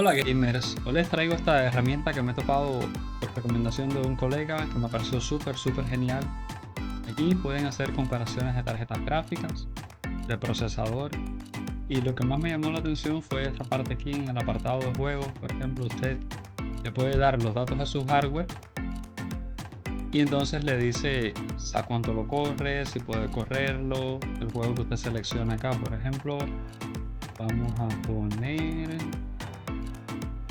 Hola gamers, hoy les traigo esta herramienta que me he topado por recomendación de un colega que me pareció súper genial. Aquí pueden hacer comparaciones de tarjetas gráficas, de procesador, y lo que más me llamó la atención fue esta parte aquí en el apartado de juegos. Por ejemplo, usted le puede dar los datos de su hardware y entonces le dice a cuánto lo corre, si puede correrlo, el juego que usted selecciona acá. Por ejemplo, vamos a poner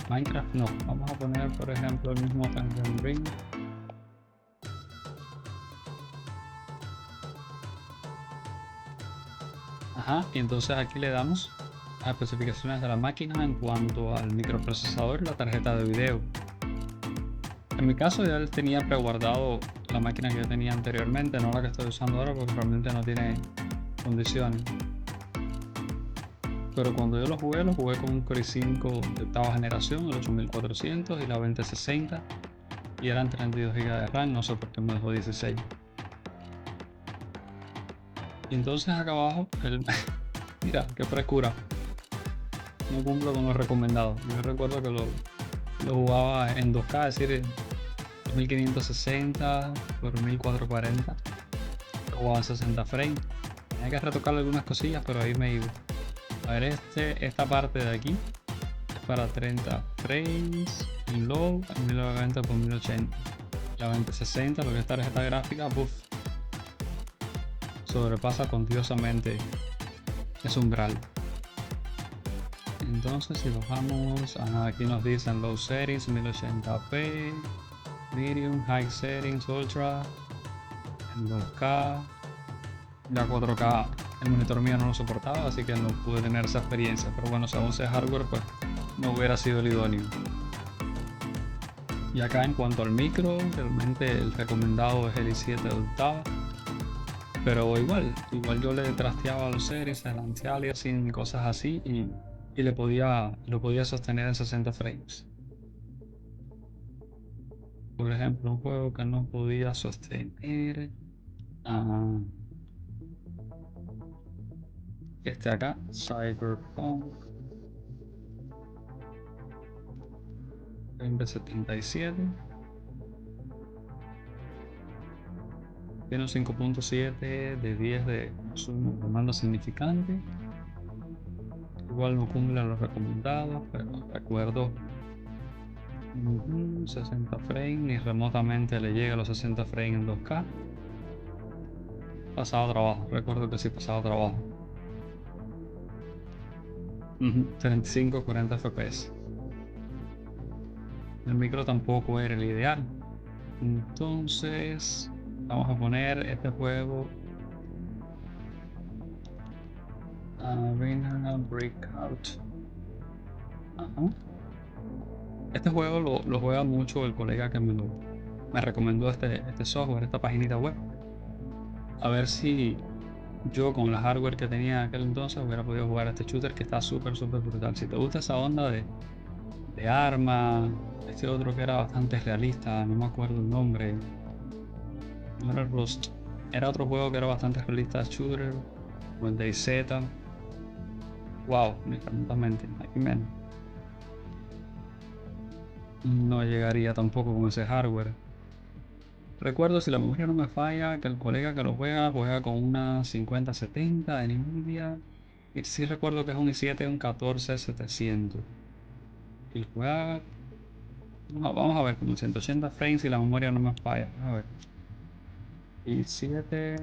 Minecraft, no, vamos a poner por ejemplo el mismo Elden Ring. Ajá, y entonces aquí le damos las especificaciones de la máquina en cuanto al microprocesador y la tarjeta de video. En mi caso ya él tenía preguardado la máquina que yo tenía anteriormente, no la que estoy usando ahora porque realmente no tiene condiciones. Pero cuando yo lo jugué con un Core i5 de octava generación, el 8400 y la 2060, y eran 32 GB de RAM, no sé por qué me dejó 16. Y entonces acá abajo, mira, qué frescura, no cumplo con lo recomendado. Yo recuerdo que lo jugaba en 2K, es decir, 2560 por 1440. Lo jugaba en 60 frames. Tenía que retocar algunas cosillas, pero ahí me iba. A ver, esta parte de aquí es para 30 frames en low, 1090 por 1080. La 2060, lo que es tarjeta gráfica, buff, sobrepasa continuosamente ese umbral. Entonces si bajamos, aquí nos dicen low settings, 1080p, medium, high settings, ultra, en 2K, ya 4K el monitor mío no lo soportaba, así que no pude tener esa experiencia, pero bueno, según ese hardware pues no hubiera sido el idóneo. Y acá en cuanto al micro, realmente el recomendado es el i7 de octava, pero igual yo le trasteaba los series, adelanteaba y así, cosas así, y lo podía sostener en 60 frames. Por ejemplo, un juego que no podía sostener, ah, este acá, Cyberpunk 2077, tiene un 5.7 de 10 de consumo de mando significante. Igual no cumple los recomendados, pero recuerdo 60 frames, ni remotamente le llega a los 60 frames en 2K. Pasado trabajo, recuerdo que sí pasado trabajo. 35-40 FPS. El micro tampoco era el ideal. Entonces, vamos a poner este juego Arena Breakout. Ajá. Este juego lo juega mucho el colega que me recomendó este software, esta paginita web. A ver si yo con la hardware que tenía en aquel entonces hubiera podido jugar a este shooter que está súper brutal. Si te gusta esa onda de arma, este otro que era bastante realista, no me acuerdo el nombre, no era Rust, era otro juego que era bastante realista, shooter, o el DayZ. Wow, remotamente, aquí menos. No llegaría tampoco con ese hardware. Recuerdo, si la memoria no me falla, que el colega que lo juega con una 5070 de Nvidia. Y sí recuerdo que es un i7, un 14700. Y juega, vamos a ver, con 180 frames y la memoria no me falla. A ver. i7.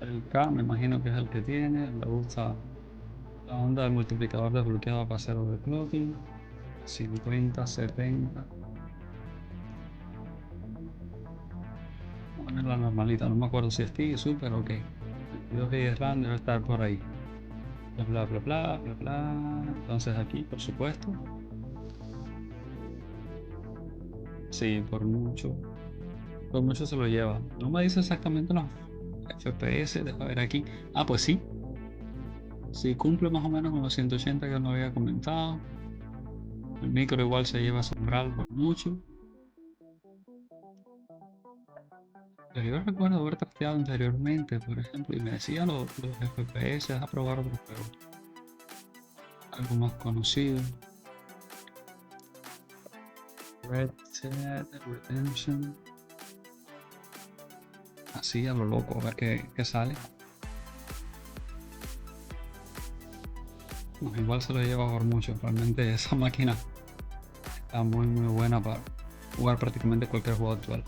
El K me imagino que es el que tiene. Le gusta la onda del multiplicador desbloqueado para hacer overclocking. 50, 70. Bueno, es la normalita, no me acuerdo si es T, Super o qué. 22 GB de RAM debe estar por ahí. Bla. Entonces aquí, sí, por mucho se lo lleva. No me dice exactamente los FPS, deja ver aquí. Ah, pues sí, sí cumple más o menos con los 180 que no había comentado. El micro igual se lleva a sombral por mucho. Pero yo recuerdo haber testeado anteriormente, por ejemplo, y me decía los FPS a probar otro juego, algo más conocido. Red Dead Redemption. Así a lo loco, a ver qué sale. No, igual se lo lleva por mucho. Realmente esa máquina está muy buena para jugar prácticamente cualquier juego actual.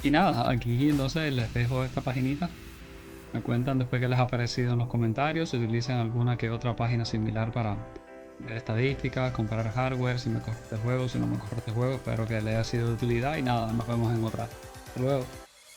Y nada, aquí entonces les dejo esta paginita. Me cuentan después que les ha parecido en los comentarios. Si utilizan alguna que otra página similar para ver estadísticas, comparar hardware, si me corre este juego, si no me corre este juego. Espero que les haya sido de utilidad y nada, nos vemos en otra. Hasta luego.